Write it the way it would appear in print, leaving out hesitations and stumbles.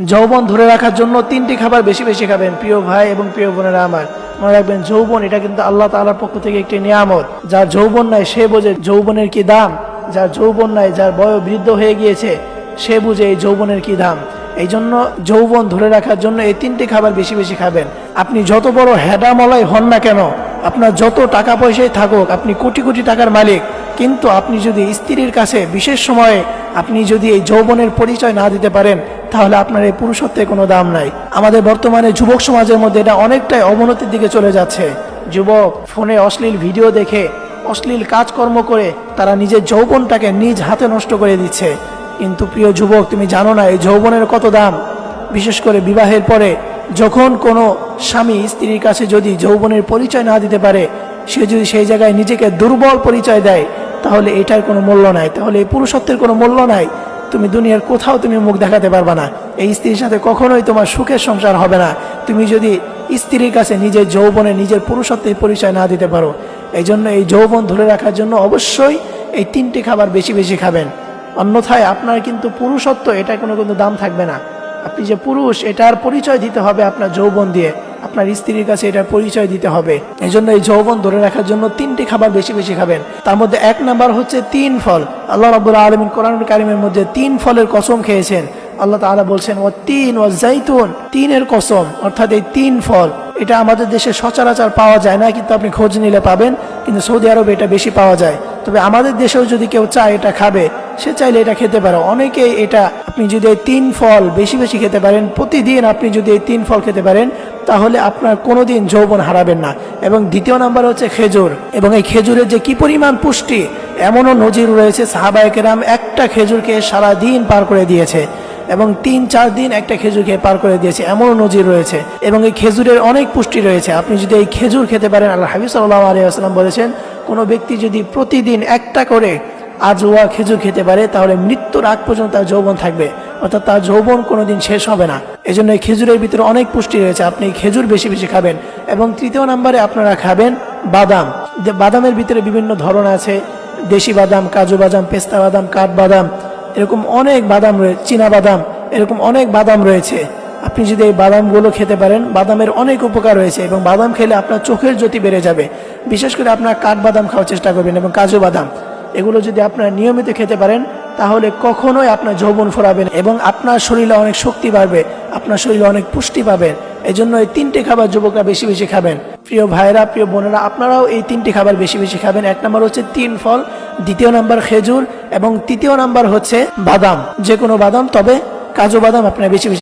যৌবন ধরে রাখার জন্য তিনটি খাবার বেশি বেশি খাবেন। প্রিয় ভাই এবং প্রিয় বোনেরা আমার, মনে রাখবেন যৌবন এটা কিন্তু আল্লাহ তাআলার পক্ষ থেকে একটি নিয়ামত। যার যৌবন নাই সে বোঝে যৌবনের কি দাম, যার যৌবন নাই, যার বয়স বৃদ্ধ হয়ে গিয়েছে সে বুঝে এই যৌবনের কি দাম। এই জন্য যৌবন ধরে রাখার জন্য এই তিনটি খাবার বেশি বেশি খাবেন। আপনি যত বড় হেডামলাই হন না কেন, আপনার যত টাকা পয়সাই থাকুক, আপনি কোটি কোটি টাকার মালিক, কিন্তু আপনি যদি স্ত্রীর কাছে বিশেষ সময়ে আপনি যদি এই যৌবনের পরিচয় না দিতে পারেন, তাহলে আপনার এই পুরুষত্বের কোনো দাম নাই। আমাদের বর্তমানে যুবক সমাজের মধ্যে এটা অনেকটাই অবনতির দিকে চলে যাচ্ছে। যুবক ফোনে অশ্লীল ভিডিও দেখে, অশ্লীল কাজকর্ম করে তারা নিজের যৌবনটাকে নিজ হাতে নষ্ট করে দিচ্ছে। কিন্তু প্রিয় যুবক, তুমি জানো না এই যৌবনের কত দাম। বিশেষ করে বিবাহের পরে যখন কোনো স্বামী স্ত্রীর কাছে যদি যৌবনের পরিচয় না দিতে পারে, সে যদি সেই জায়গায় নিজেকে দুর্বল পরিচয় দেয়, তাহলে এটার কোনো মূল্য নাই, তাহলে এই পুরুষত্বের কোনো মূল্য নাই। তুমি দুনিয়ার কোথাও তুমি মুখ দেখাতে পারবে না, এই স্ত্রীর সাথে কখনোই তোমার সুখের সংসার হবে না, তুমি যদি স্ত্রীর কাছে নিজের যৌবনে নিজের পুরুষত্বের পরিচয় না দিতে পারো। এই জন্য এই যৌবন ধরে রাখার জন্য অবশ্যই এই তিনটি খাবার বেশি বেশি খাবেন। অন্যথায় আপনার কিন্তু পুরুষত্ব এটা কোনো কিন্তু দাম থাকবে না। আপনি যে পুরুষ এটার পরিচয় দিতে হবে আপনার যৌবন দিয়ে, আপনার স্ত্রীর কাছে এটার পরিচয় দিতে হবে। এই জন্য এই যৌবন ধরে রাখার জন্য তিনটি খাবার বেশি বেশি খাবেন। তার মধ্যে এক নাম্বার হচ্ছে 3 ফল। আল্লাহ রাব্বুল আলামিন কোরআনুল কারীমের মধ্যে 3 ফলের কসম খেয়েছেন। আল্লাহ তাআলা বলছেন ওয়াত-তিন ওয়াজ-জাইতুন, 3-এর কসম, অর্থাৎ এই 3 ফল এটা আমাদের দেশে সচরাচর পাওয়া যায় না, কিন্তু আপনি খোঁজ নিলে পাবেন। কিন্তু সৌদি আরবে এটা বেশি পাওয়া যায়। তবে আমাদের দেশেও যদি কেউ চায় এটা খাবে, সে চাইলে এটা খেতে পারে। অনেকেই এটা, আপনি যদি এই 3 ফল বেশি বেশি খেতে পারেন, প্রতিদিন আপনি যদি এই 3 ফল খেতে পারেন, তাহলে আপনার কোনোদিন যৌবন হারাবেন না। এবং দ্বিতীয় নাম্বার হচ্ছে খেজুর। এবং এই খেজুরের যে কি পরিমাণ পুষ্টি, এমনও নজির রয়েছে সাহাবায়ে কেরাম একটা খেজুরকে সারা দিন পার করে দিয়েছে এবং 3-4 দিন একটা খেজুর খেয়ে পার করে দিয়েছে, এমনও নজির রয়েছে। এবং এই খেজুরের অনেক পুষ্টি রয়েছে। আপনি যদি এই খেজুর খেতে পারেন, আল্লাহ হাবিব সাল্লাল্লাহু আলাইহি ওয়াসাল্লাম বলেছেন, কোনো ব্যক্তি যদি প্রতিদিন একটা করে আজওয়া খেজুর খেতে পারে, তাহলে মৃত্যুর আগ পর্যন্ত তার যৌবন থাকবে, অর্থাৎ তার যৌবন কোনোদিন শেষ হবে না। এই জন্য এই খেজুরের ভিতরে অনেক পুষ্টি রয়েছে, আপনি খেজুর বেশি বেশি খাবেন। এবং তৃতীয় নম্বরে আপনারা খাবেন বাদাম। বাদামের ভিতরে বিভিন্ন ধরন আছে, দেশি বাদাম, কাজু বাদাম, পেস্তা বাদাম, কাঠবাদাম, এরকম অনেক বাদাম রয়েছে, চীনা বাদাম, এরকম অনেক বাদাম রয়েছে। আপনি যদি এই বাদামগুলো খেতে পারেন, বাদামের অনেক উপকার রয়েছে এবং বাদাম খেলে আপনার চোখের জ্যোতি বেড়ে যাবে। বিশেষ করে আপনার কাঠবাদাম খাওয়ার চেষ্টা করবেন এবং কাজু বাদাম, এগুলো যদি আপনারা নিয়মিত খেতে পারেন, তাহলে কখনোই আপনার যৌবন ফোরাবে না এবং আপনার শরীরে অনেক শক্তি বাড়বে, আপনার শরীরে অনেক পুষ্টি পাবেন। এই জন্য এই 3টে খাবার যুবকরা বেশি বেশি খাবেন। প্রিয় ভাইরা, প্রিয় বোনেরা, আপনারাও এই 3টি খাবার বেশি বেশি খাবেন। এক নাম্বার হচ্ছে 3 ফল, দ্বিতীয় নাম্বার খেজুর এবং তৃতীয় নাম্বার হচ্ছে বাদাম, যে কোনো বাদাম, তবে কাজু বাদাম আপনারা বেশি বেশি